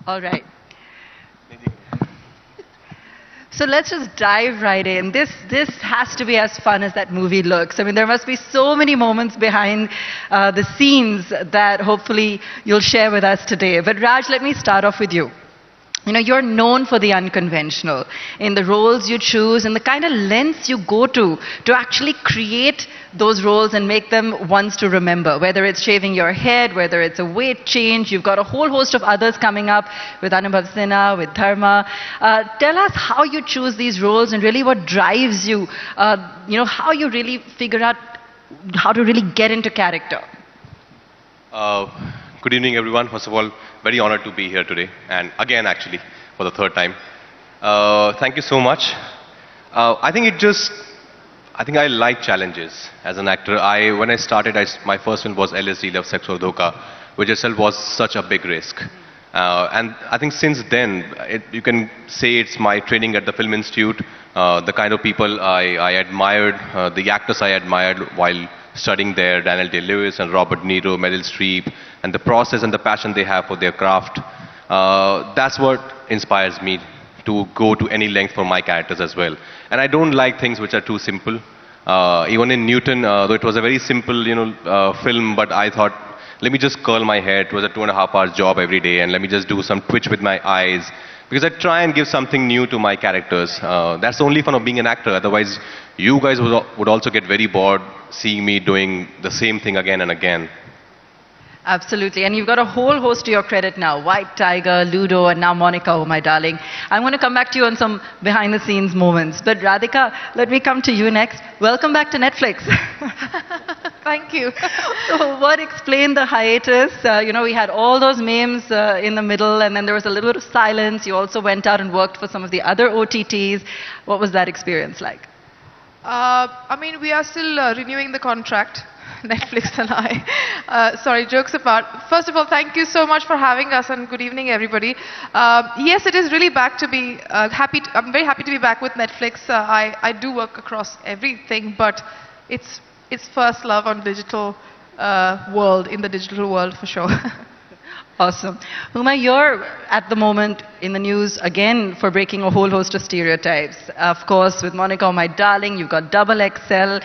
All right. So let's just dive right in. This has to be as fun as that movie looks. I mean, there must be so many moments behind the scenes that hopefully you'll share with us today. But Raj, let me start off with you. You know, you're known for the unconventional in the roles you choose and the kind of lengths you go to actually create those roles and make them ones to remember. Whether it's shaving your head, whether it's a weight change, you've got a whole host of others coming up with Anubhav Sinha, with Dharma. Tell us how you choose these roles and really what drives you, how you really figure out how to really get into character. Good evening, everyone. First of all, very honored to be here today, and again, actually, for the third time. Thank you so much. I think I like challenges as an actor. When I started, my first film was LSD, Love, Sex or Dhoka, which itself was such a big risk. And I think since then, you can say it's my training at the Film Institute, the kind of people I admired, the actors I admired while studying there, Daniel Day-Lewis and Robert De Niro, Meryl Streep, and the process and the passion they have for their craft. That's what inspires me to go to any length for my characters as well. And I don't like things which are too simple. Even in Newton, though it was a very simple, film, but I thought, let me just curl my hair. It was a 2.5-hour job every day, and let me just do some twitch with my eyes. Because I try and give something new to my characters. That's the only fun of being an actor. Otherwise, you guys would also get very bored seeing me doing the same thing again and again. Absolutely. And you've got a whole host to your credit now. White Tiger, Ludo, and now Monica, oh my darling. I'm going to come back to you on some behind-the-scenes moments. But Radhika, let me come to you next. Welcome back to Netflix. Thank you. So what explained the hiatus? We had all those memes in the middle, and then there was a little bit of silence. You also went out and worked for some of the other OTTs. What was that experience like? We are still renewing the contract, Netflix and I. Sorry, jokes apart. First of all, thank you so much for having us, and good evening, everybody. Yes, it is really back to be happy. I'm very happy to be back with Netflix. I do work across everything, but it's first love on digital world, in the digital world for sure. Awesome. Huma, you're at the moment in the news again for breaking a whole host of stereotypes. Of course, with Monica, oh my darling, you've got Double XL.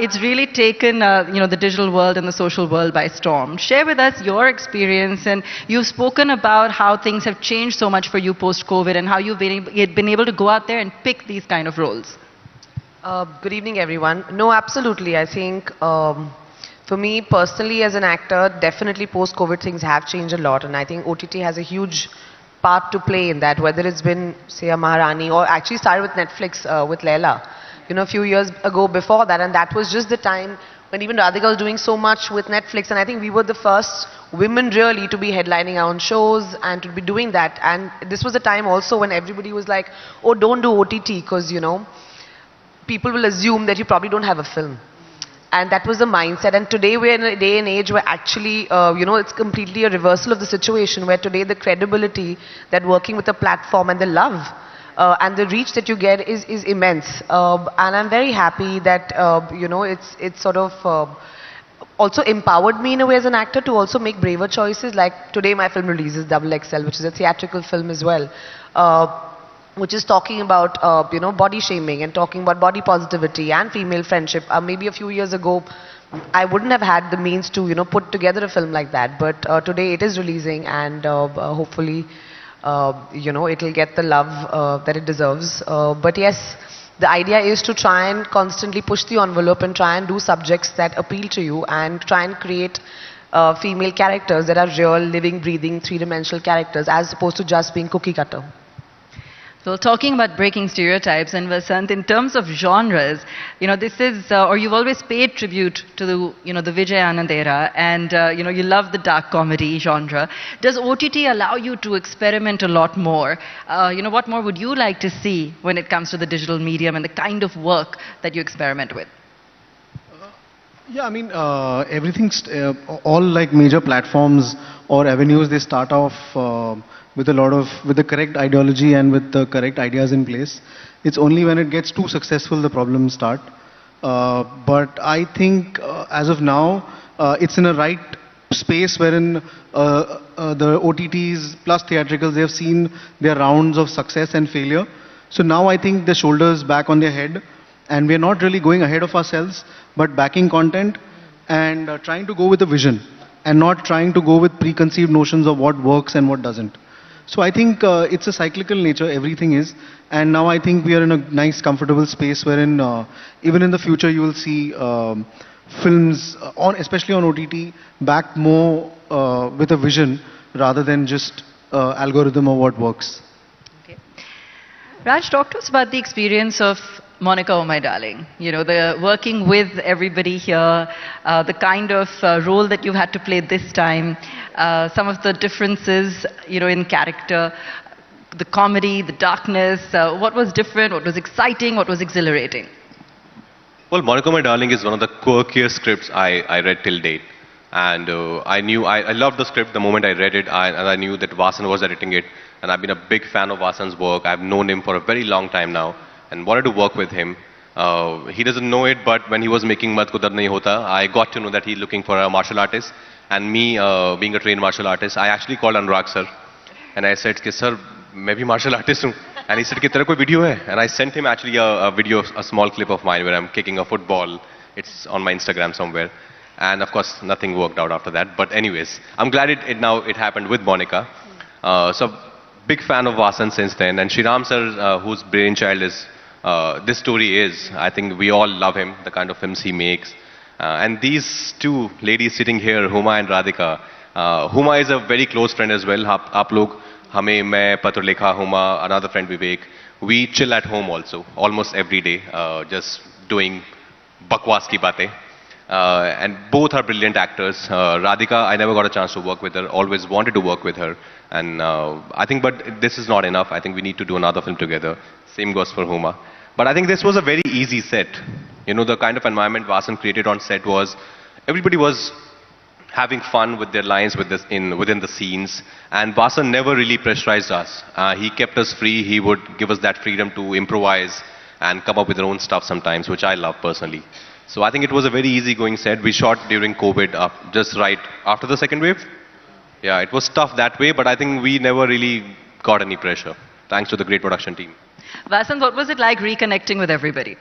It's really taken the digital world and the social world by storm. Share with us your experience, and you've spoken about how things have changed so much for you post-COVID and how you've been able to go out there and pick these kind of roles. Good evening, everyone. No, absolutely. I think for me personally as an actor, definitely post-COVID things have changed a lot, and I think OTT has a huge part to play in that, whether it's been, say, a Maharani, or actually started with Netflix with Leila, a few years ago before that, and that was just the time when even Radhika was doing so much with Netflix, and I think we were the first women really to be headlining our own shows and to be doing that. And this was a time also when everybody was like, oh, don't do OTT, because, people will assume that you probably don't have a film. And that was the mindset. And today we're in a day and age where actually, it's completely a reversal of the situation, where today the credibility that working with a platform and the love and the reach that you get is immense. And I'm very happy that, it's sort of also empowered me in a way as an actor to also make braver choices. Like today my film releases Double XL, which is a theatrical film as well. Which is talking about, body shaming and talking about body positivity and female friendship. Maybe a few years ago, I wouldn't have had the means to, put together a film like that. But today it is releasing, and hopefully, it'll get the love that it deserves. But yes, the idea is to try and constantly push the envelope and try and do subjects that appeal to you, and try and create female characters that are real, living, breathing, three-dimensional characters, as opposed to just being cookie cutter. Well, talking about breaking stereotypes, and Vasant, in terms of genres, this is, or you've always paid tribute to the Vijay Anand era, and, you love the dark comedy genre. Does OTT allow you to experiment a lot more? What more would you like to see when it comes to the digital medium and the kind of work that you experiment with? Yeah, everything's, all like major platforms or avenues, they start off with the correct ideology and with the correct ideas in place. It's only when it gets too successful the problems start. But I think as of now, it's in a right space wherein the OTTs plus theatricals, they have seen their rounds of success and failure. So now I think the shoulders back on their head, and we're not really going ahead of ourselves, but backing content and trying to go with a vision, and not trying to go with preconceived notions of what works and what doesn't. So I think it's a cyclical nature, everything is. And now I think we are in a nice, comfortable space wherein even in the future you will see films, especially on OTT, back more with a vision rather than just algorithm or what works. Okay. Raj, talk to us about the experience of Monica, Oh My Darling. You know, the working with everybody here, the kind of role that you had to play this time, some of the differences, you know, in character, the comedy, the darkness, what was different, what was exciting, what was exhilarating? Well, Monica, My Darling is one of the quirkiest scripts I read till date. And I loved the script the moment I read it, and I knew that Vasan was editing it. And I've been a big fan of Vasan's work. I've known him for a very long time now and wanted to work with him. He doesn't know it, but when he was making Mat Kudar Nahi Hota, I got to know that he's looking for a martial artist. And me, being a trained martial artist, I actually called Anurag sir. And I said, sir, मैं भी martial artist हूँ. And he said, कि तेरा कोई video है? And I sent him actually a video, a small clip of mine where I'm kicking a football. It's on my Instagram somewhere. And of course, nothing worked out after that. But anyways, I'm glad it happened with Monica. So big fan of Vasan since then. And Shriram sir, whose brainchild is this story is, I think we all love him, the kind of films he makes. And these two ladies sitting here, Huma and Radhika. Huma is a very close friend as well. आप लोग हमें मैं Patrulekha, Huma, another friend Vivek, we chill at home also, almost every day, just doing bakwas ki baatein. And both are brilliant actors. Radhika, I never got a chance to work with her, always wanted to work with her. And I think, but this is not enough. I think we need to do another film together. Same goes for Huma. But I think this was a very easy set. You know, the kind of environment Vasan created on set was, everybody was having fun with their lines within the scenes. And Vasan never really pressurized us. He kept us free. He would give us that freedom to improvise and come up with our own stuff sometimes, which I love personally. So I think it was a very easygoing set. We shot during COVID, just right after the second wave. Yeah, it was tough that way, but I think we never really got any pressure, thanks to the great production team. Vasan, what was it like reconnecting with everybody?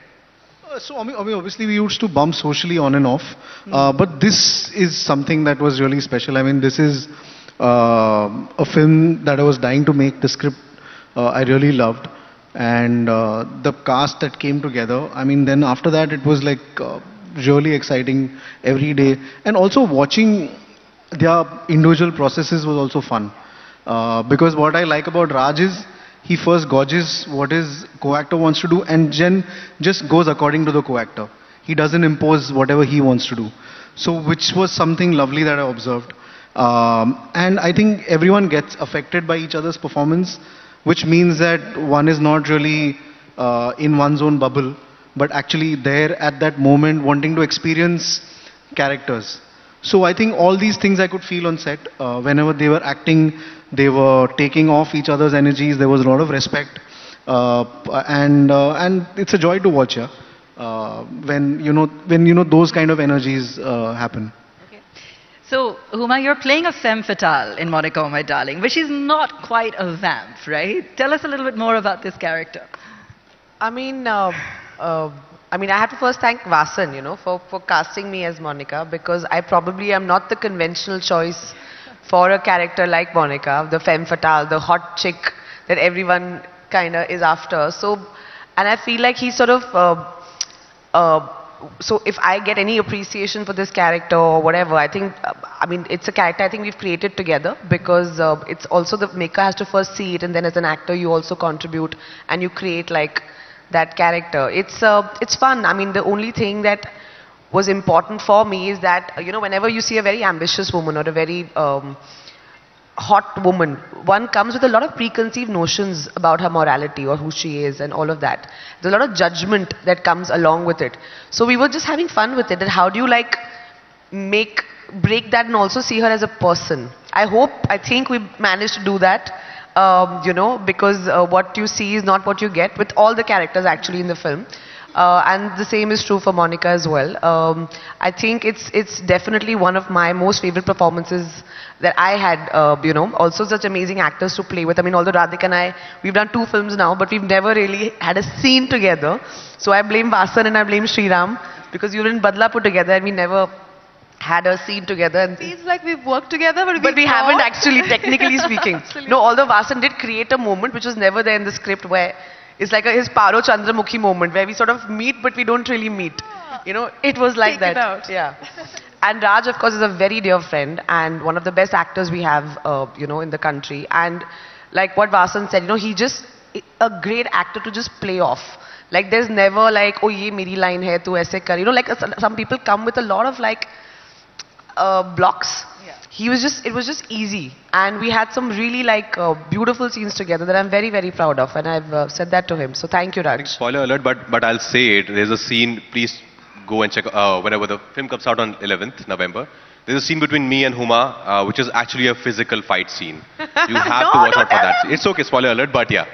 So, I mean, obviously we used to bump socially on and off, but this is something that was really special. I mean, this is a film that I was dying to make. The script I really loved, and the cast that came together. I mean, then after that it was like really exciting every day, and also watching their individual processes was also fun. Because what I like about Raj is he first gauges what his co-actor wants to do and just goes according to the co-actor. He doesn't impose whatever he wants to do. So which was something lovely that I observed. And I think everyone gets affected by each other's performance, which means that one is not really in one's own bubble, but actually there at that moment wanting to experience characters. So I think all these things I could feel on set. Whenever they were acting, they were taking off each other's energies. There was a lot of respect, and it's a joy to watch. Yeah, when you know those kind of energies happen. Okay. So Huma, you're playing a femme fatale in Monica, Oh My Darling, which is not quite a vamp, right? Tell us a little bit more about this character. I mean, I have to first thank Vasan, you know, for casting me as Monica, because I probably am not the conventional choice for a character like Monica, the femme fatale, the hot chick that everyone kind of is after. So, and I feel like he sort of, so if I get any appreciation for this character or whatever, I think, it's a character I think we've created together, because it's also the maker has to first see it, and then as an actor you also contribute and you create like that character. It's fun. I mean, the only thing that was important for me is that, you know, whenever you see a very ambitious woman or a very hot woman, one comes with a lot of preconceived notions about her morality or who she is and all of that. There's a lot of judgment that comes along with it. So we were just having fun with it, that how do you like break that and also see her as a person. I think we managed to do that. You know, because what you see is not what you get with all the characters actually in the film. And the same is true for Monica as well. I think it's definitely one of my most favorite performances that I had, also such amazing actors to play with. I mean, although Radhika and I, we've done 2 films now, but we've never really had a scene together. So I blame Vasan and I blame Sriram, because you were in Badlapur together and we never had a scene together. And Feels like we've worked together, but we haven't actually, technically speaking. Absolutely. No, although Vasan did create a moment which was never there in the script, where it's like his Paro Chandramukhi moment, where we sort of meet, but we don't really meet. It was like Take it that. out. Yeah. And Raj, of course, is a very dear friend and one of the best actors we have, in the country. And like what Vasan said, he's just a great actor to just play off. Like there's never like, oh, ye meri line hai, tu aise kar. Like some people come with a lot of like blocks. Yeah. It was just easy. And we had some really like beautiful scenes together that I'm very, very proud of. And I've said that to him. So thank you, Raj. Spoiler alert, but I'll say it. There's a scene, please go and check whenever the film comes out on 11th November. There's a scene between me and Huma, which is actually a physical fight scene. You have to watch out for that. It's okay, spoiler alert, but yeah.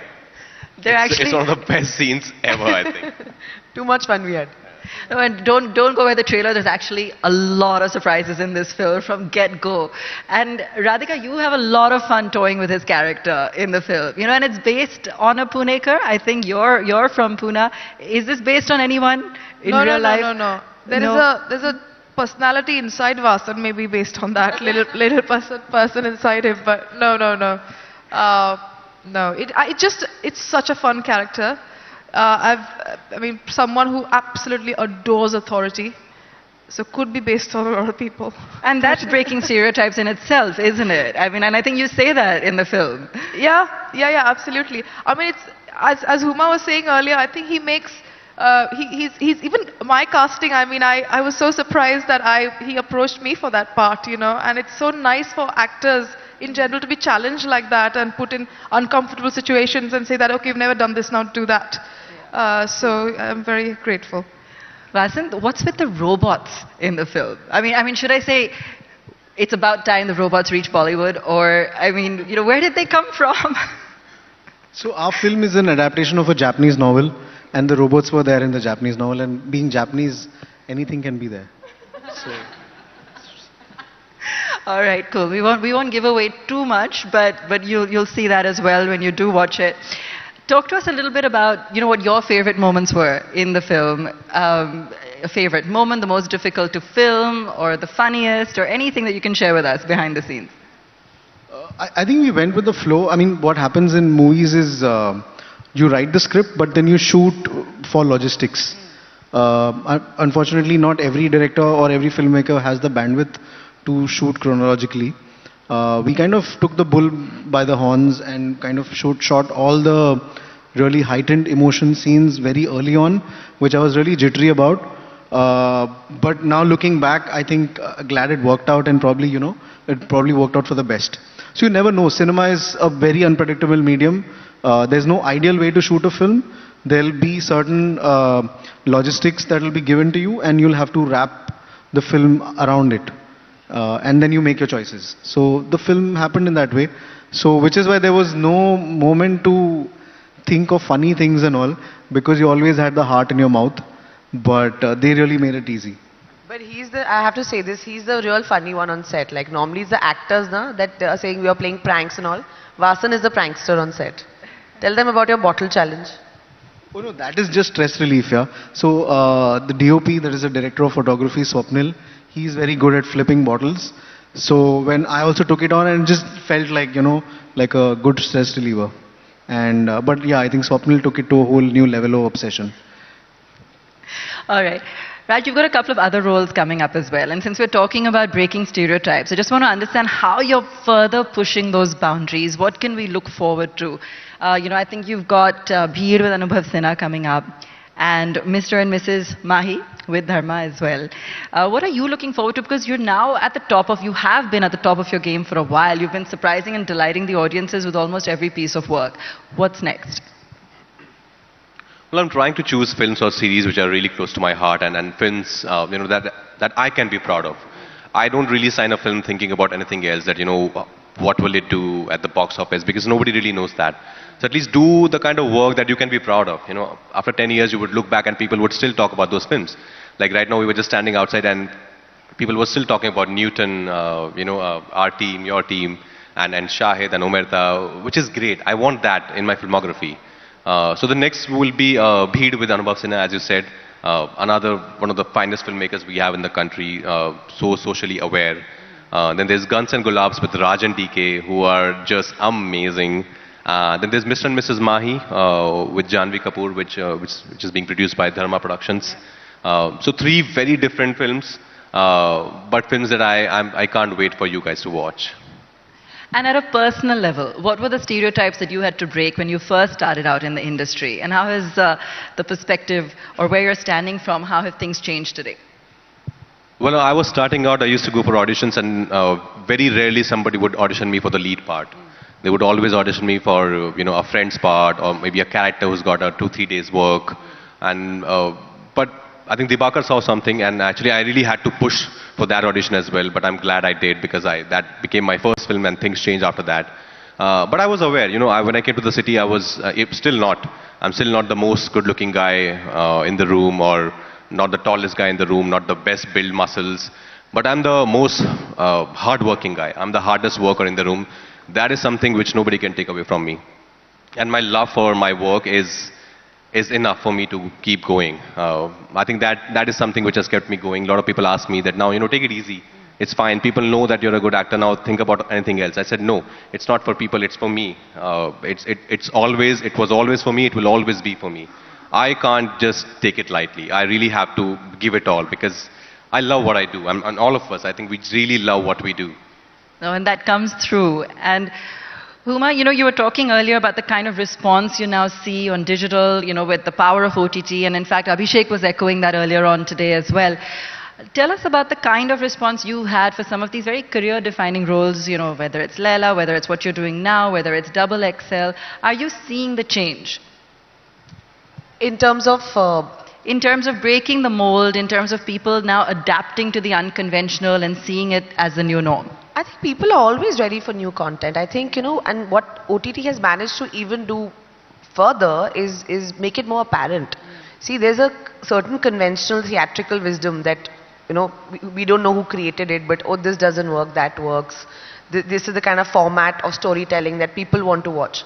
It's one of the best scenes ever, I think. Too much fun we had. No, and don't go by the trailer. There's actually a lot of surprises in this film from get-go. And Radhika, you have a lot of fun toying with his character in the film. And it's based on a Punekar. I think you're from Pune. Is this based on anyone in real life? No. There's a personality inside Vasan, maybe based on that little person inside him. But no. No, it's such a fun character. Someone who absolutely adores authority. So could be based on a lot of people. And that's breaking stereotypes in itself, isn't it? And I think you say that in the film. Yeah, absolutely. It's, as Huma was saying earlier, I think he makes, he's even my casting, I was so surprised that he approached me for that part, and it's so nice for actors in general to be challenged like that and put in uncomfortable situations and say that, okay, you've never done this, now do that. So I'm very grateful. Vasan, what's with the robots in the film? Should I say it's about time the robots reach Bollywood, or where did they come from? So our film is an adaptation of a Japanese novel, and the robots were there in the Japanese novel, and being Japanese, anything can be there. So. All right, cool. We won't give away too much, but you'll see that as well when you do watch it. Talk to us a little bit about what your favorite moments were in the film. A favorite moment, the most difficult to film, or the funniest, or anything that you can share with us behind the scenes. I think we went with the flow. What happens in movies is you write the script, but then you shoot for logistics. Unfortunately, not every director or every filmmaker has the bandwidth to shoot chronologically. We kind of took the bull by the horns and kind of shot all the really heightened emotion scenes very early on, which I was really jittery about. But now looking back, I think glad it worked out, and probably, it probably worked out for the best. So you never know. Cinema is a very unpredictable medium. There's no ideal way to shoot a film. There'll be certain logistics that will be given to you, and you'll have to wrap the film around it. And then you make your choices. So the film happened in that way. So which is why there was no moment to think of funny things and all, because you always had the heart in your mouth. But they really made it easy. But I have to say this, he's the real funny one on set. Like normally it's the actors that are saying we are playing pranks and all. Vasan is the prankster on set. Tell them about your bottle challenge. Oh no, that is just stress relief, yeah. So the DOP, that is the director of photography, Swapnil, he's very good at flipping bottles. So when I also took it on, and just felt like, like a good stress reliever. And but yeah, I think Swapnil took it to a whole new level of obsession. All right. Raj, you've got a couple of other roles coming up as well. And since we're talking about breaking stereotypes, I just want to understand how you're further pushing those boundaries. What can we look forward to? I think you've got Bheed with Anubhav Sinha coming up, and Mr. and Mrs. Mahi with Dharma as well. What are you looking forward to? Because you're now at the you have been at the top of your game for a while. You've been surprising and delighting the audiences with almost every piece of work. What's next? Well, I'm trying to choose films or series which are really close to my heart, and films that I can be proud of. I don't really sign a film thinking about anything else, that what will it do at the box office, because nobody really knows that. So at least do the kind of work that you can be proud of. You know, after 10 years, you would look back and people would still talk about those films. Like right now, we were just standing outside and people were still talking about Newton, our team, your team, and Shahid and Omerta, which is great. I want that in my filmography. So the next will be Bheed with Anubhav Sinha, as you said. Another one of the finest filmmakers we have in the country, so socially aware. Then there's Guns and Gulabs with Raj and DK, who are just amazing. Then there's Mr. and Mrs. Mahi with Janvi Kapoor, which is being produced by Dharma Productions. So 3 very different films, but films that I can't wait for you guys to watch. And at a personal level, what were the stereotypes that you had to break when you first started out in the industry? And how has the perspective, or where you're standing from, how have things changed today? Well, I was starting out, I used to go for auditions, and very rarely somebody would audition me for the lead part. They would always audition me for, a friend's part, or maybe a character who's got a 2-3 days work. And but I think Dibakar saw something, and actually I really had to push for that audition as well. But I'm glad I did, because that became my first film, and things changed after that. But I was aware, when I came to the city, I was still not. I'm still not the most good-looking guy in the room, or not the tallest guy in the room, not the best build muscles. But I'm the most hard-working guy. I'm the hardest worker in the room. That is something which nobody can take away from me. And my love for my work is enough for me to keep going. I think that is something which has kept me going. A lot of people ask me that now, take it easy. It's fine. People know that you're a good actor now. Think about anything else. I said, no, it's not for people. It's for me. It was always for me. It will always be for me. I can't just take it lightly. I really have to give it all, because I love what I do. And all of us, I think we really love what we do. No, and that comes through. And Huma, you were talking earlier about the kind of response you now see on digital, with the power of OTT. And in fact, Abhishek was echoing that earlier on today as well. Tell us about the kind of response you had for some of these very career-defining roles, whether it's Leila, whether it's what you're doing now, whether it's Double XL. Are you seeing the change? In terms of breaking the mold, in terms of people now adapting to the unconventional and seeing it as the new norm. I think people are always ready for new content. I think, and what OTT has managed to even do further is make it more apparent. See, there's a certain conventional theatrical wisdom that, we don't know who created it, but oh, this doesn't work, that works. This is the kind of format of storytelling that people want to watch.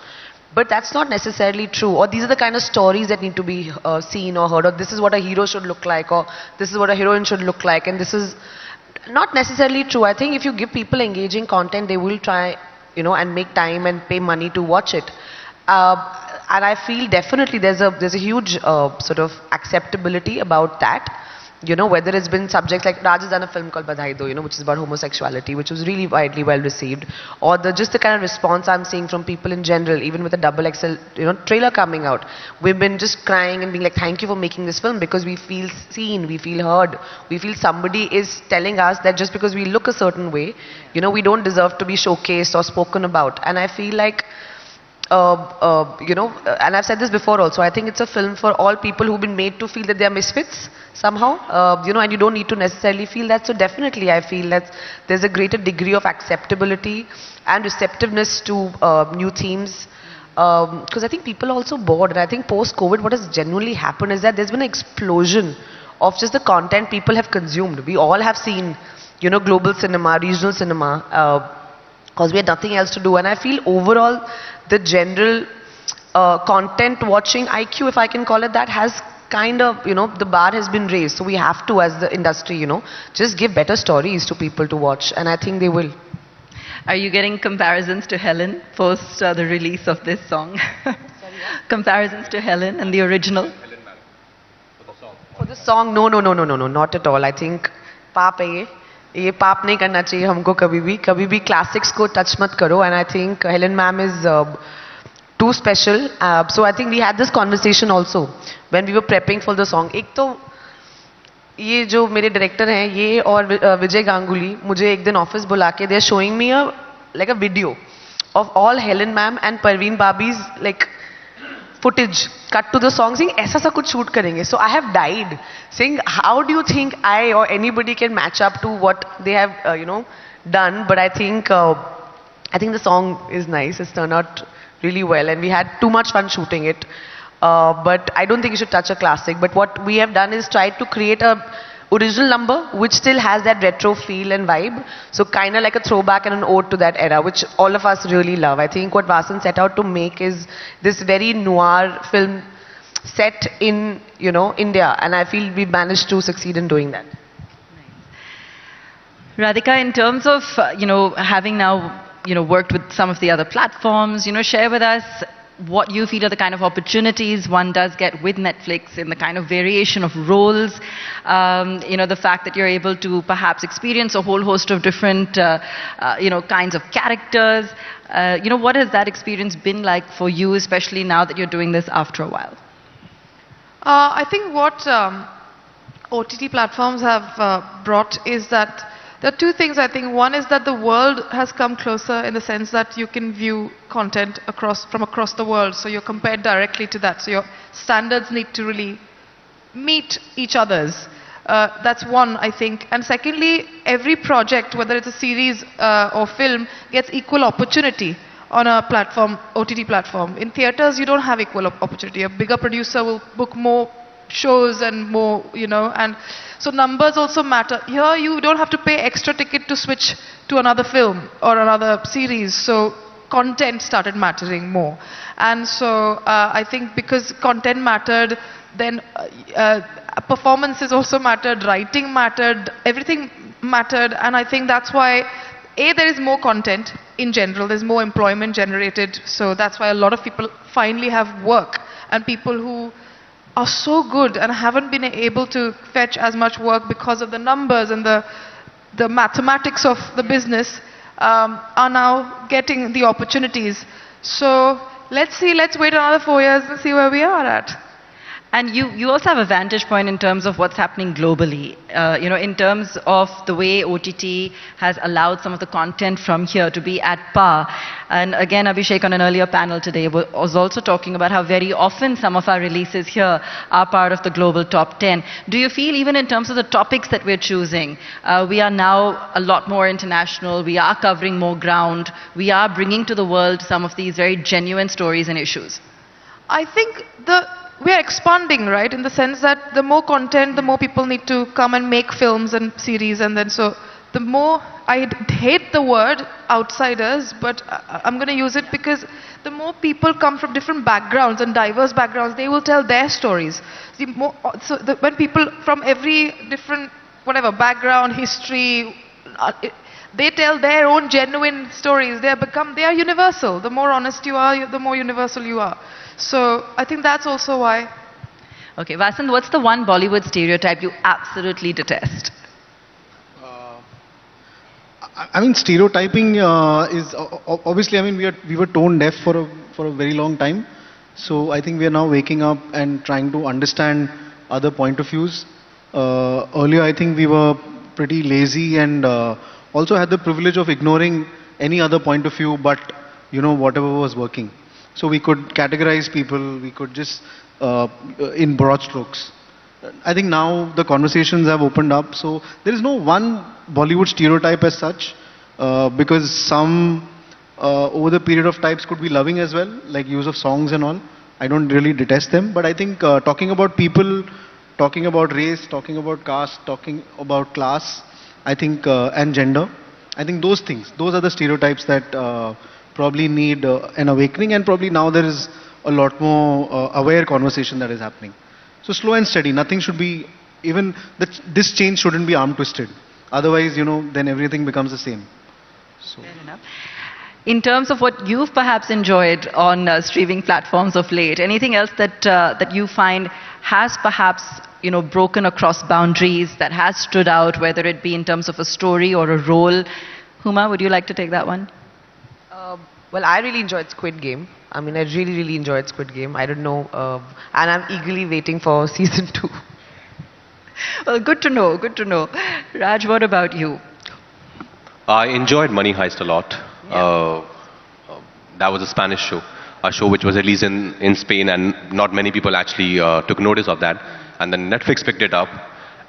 But that's not necessarily true. Or these are the kind of stories that need to be seen or heard. Or this is what a hero should look like. Or this is what a heroine should look like. And this is not necessarily true. I think if you give people engaging content, they will try, and make time and pay money to watch it. And I feel definitely there's a huge sort of acceptability about that. Whether it's been subjects like Raj has done a film called Badhai Do, which is about homosexuality, which was really widely well received. Or just the kind of response I'm seeing from people in general, even with the Double XL, trailer coming out. We've been just crying and being like, thank you for making this film, because we feel seen, we feel heard, we feel somebody is telling us that just because we look a certain way, we don't deserve to be showcased or spoken about. And I feel like, and I've said this before also, I think it's a film for all people who've been made to feel that they are misfits somehow, and you don't need to necessarily feel that. So definitely I feel that there's a greater degree of acceptability and receptiveness to new themes, because I think people are also bored. And I think post-COVID what has genuinely happened is that there's been an explosion of just the content people have consumed. We all have seen, global cinema, regional cinema, because we had nothing else to do. And I feel overall the general content watching IQ, if I can call it that, has kind of, the bar has been raised. So we have to, as the industry, just give better stories to people to watch. And I think they will. Are you getting comparisons to Helen post the release of this song? Comparisons to Helen and the original? For the song, no, not at all. I think paap hai ye paap nahi karna chahiye humko kabhi bhi classics ko touch mat karo. And I think Helen ma'am is too special. So I think we had this conversation also when we were prepping for the song. एक तो ये जो मेरे director हैं, ये और विजय गांगुली मुझे एक दिन office बुला के they are showing me like a video of all Helen ma'am and Parveen Babi's like footage cut to the song, saying ऐसा सा कुछ shoot करेंगे. So I have died saying, how do you think I or anybody can match up to what they have done? But I think I think the song is nice. It's turned out really well, and we had too much fun shooting it. But I don't think you should touch a classic. But what we have done is try to create a original number which still has that retro feel and vibe. So kind of like a throwback and an ode to that era, which all of us really love. I think what Vasan set out to make is this very noir film set in, you know, India, and I feel we managed to succeed in doing that. Radhika, in terms of, having now, worked with some of the other platforms, share with us what you feel are the kind of opportunities one does get with Netflix in the kind of variation of roles, the fact that you're able to perhaps experience a whole host of different, kinds of characters. What has that experience been like for you, especially now that you're doing this after a while? I think what OTT platforms have brought is that there are two things. I think one is that the world has come closer in the sense that you can view content from across the world, so you're compared directly to that. So your standards need to really meet each other's. That's one, I think. And secondly, every project, whether it's a series or film, gets equal opportunity on a platform, OTT platform. In theaters, you don't have equal opportunity. A bigger producer will book more shows and more, and so numbers also matter. Here, you don't have to pay extra ticket to switch to another film or another series. So content started mattering more. And so I think because content mattered, then performances also mattered, writing mattered, everything mattered. And I think that's why, there is more content in general, there's more employment generated. So that's why a lot of people finally have work, and people who are so good and haven't been able to fetch as much work because of the numbers and the mathematics of the business are now getting the opportunities. So let's wait another 4 years and see where we are at. And you also have a vantage point in terms of what's happening globally, in terms of the way OTT has allowed some of the content from here to be at par. And again, Abhishek on an earlier panel today was also talking about how very often some of our releases here are part of the global top 10. Do you feel even in terms of the topics that we're choosing, we are now a lot more international, we are covering more ground, we are bringing to the world some of these very genuine stories and issues? I think we are expanding, right? In the sense that the more content, the more people need to come and make films and series, and then so the more, I hate the word outsiders, but I'm going to use it because the more people come from different backgrounds and diverse backgrounds, they will tell their stories. When people from every different, background, history, they tell their own genuine stories. They are universal. The more honest you are, the more universal you are. So I think that's also why. Okay, Vasan, what's the one Bollywood stereotype you absolutely detest? I mean, stereotyping is obviously. I mean, we were tone deaf for a very long time. So I think we are now waking up and trying to understand other point of views. Earlier, I think we were pretty lazy and also had the privilege of ignoring any other point of view, but whatever was working. So we could categorize people, we could just, in broad strokes. I think now the conversations have opened up, so there is no one Bollywood stereotype as such, because some over the period of types could be loving as well, like use of songs and all. I don't really detest them, but I think talking about people, talking about race, talking about caste, talking about class, I think, and gender, I think those are the stereotypes that probably need an awakening, and probably now there is a lot more aware conversation that is happening. So slow and steady, nothing should be, even this change shouldn't be arm twisted. Otherwise, then everything becomes the same. So. Fair enough. In terms of what you've perhaps enjoyed on streaming platforms of late, anything else that you find has perhaps broken across boundaries, that has stood out, whether it be in terms of a story or a role? Huma, would you like to take that one? Well, I really enjoyed Squid Game. I mean, I really, really enjoyed Squid Game. I don't know, and I'm eagerly waiting for season 2. Well, good to know, good to know. Raj, what about you? I enjoyed Money Heist a lot. Yeah. That was a Spanish show, a show which was released in Spain, and not many people actually took notice of that. And then Netflix picked it up,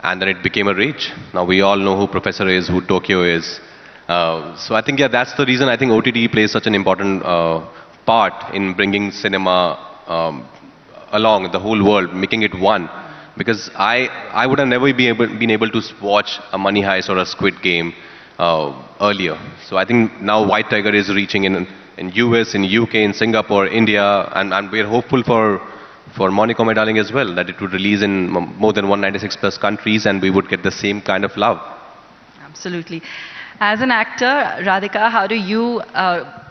and then it became a rage. Now we all know who Professor is, who Tokyo is. So I think, yeah, that's the reason I think OTT plays such an important part in bringing cinema along the whole world, making it one. Because I would have never been able to watch a Money Heist or a Squid Game earlier. So I think now White Tiger is reaching in US, in UK, in Singapore, India, and we're hopeful for Monica My Darling as well, that it would release in more than 196 plus countries and we would get the same kind of love. Absolutely. As an actor, Radhika, how do you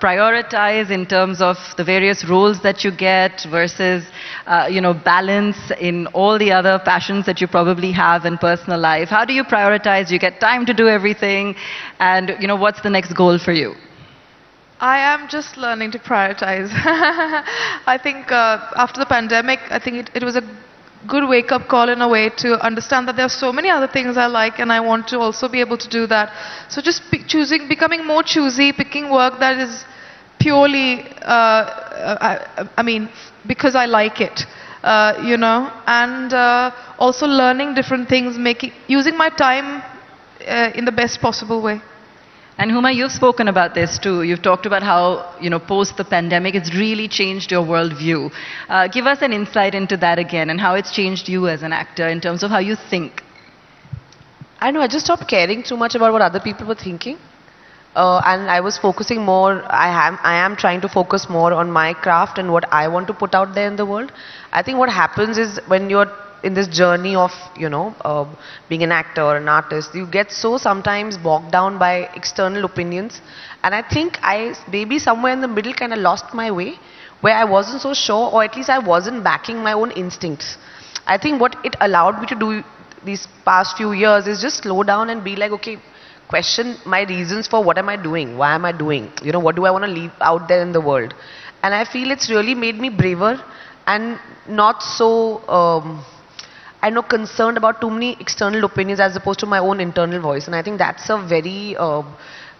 prioritize in terms of the various roles that you get versus, balance in all the other passions that you probably have in personal life? How do you prioritize? Do you get time to do everything? And, what's the next goal for you? I am just learning to prioritize. I think after the pandemic, I think it was a good wake-up call in a way to understand that there are so many other things I like and I want to also be able to do that. So just becoming more choosy, picking work that is purely, because I like it, and also learning different things, using my time in the best possible way. And Huma, you've spoken about this too. You've talked about how, post the pandemic, it's really changed your worldview. Give us an insight into that again and how it's changed you as an actor in terms of how you think. I know, I just stopped caring too much about what other people were thinking. And I was focusing more, I am trying to focus more on my craft and what I want to put out there in the world. I think what happens is when you're in this journey of, being an actor or an artist, you get so sometimes bogged down by external opinions. And I think I maybe somewhere in the middle kind of lost my way, where I wasn't so sure, or at least I wasn't backing my own instincts. I think what it allowed me to do these past few years is just slow down and be like, okay, question my reasons for what am I doing, why am I doing, what do I want to leave out there in the world. And I feel it's really made me braver and not so concerned about too many external opinions as opposed to my own internal voice. And I think that's a very,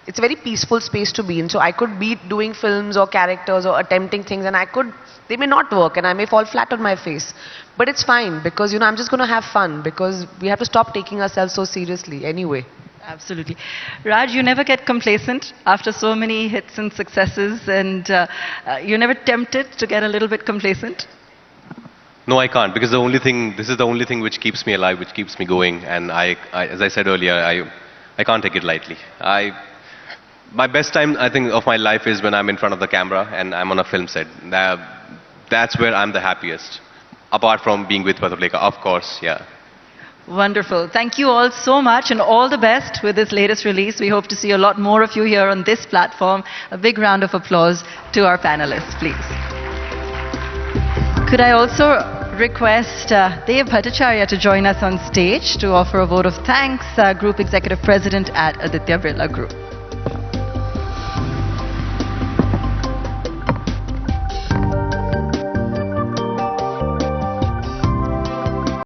it's a very peaceful space to be in. So I could be doing films or characters or attempting things and they may not work and I may fall flat on my face. But it's fine because, I'm just going to have fun because we have to stop taking ourselves so seriously anyway. Absolutely. Raj, you never get complacent after so many hits and successes, and you're never tempted to get a little bit complacent? No, I can't, because this is the only thing which keeps me alive, which keeps me going, and as I said earlier, I can't take it lightly. My best time, I think, of my life is when I'm in front of the camera and I'm on a film set. That's where I'm the happiest, apart from being with Paduleka, of course, yeah. Wonderful. Thank you all so much and all the best with this latest release. We hope to see a lot more of you here on this platform. A big round of applause to our panelists, please. Could I also request Dev Bhattacharya to join us on stage to offer a vote of thanks, Group Executive President at Aditya Birla Group.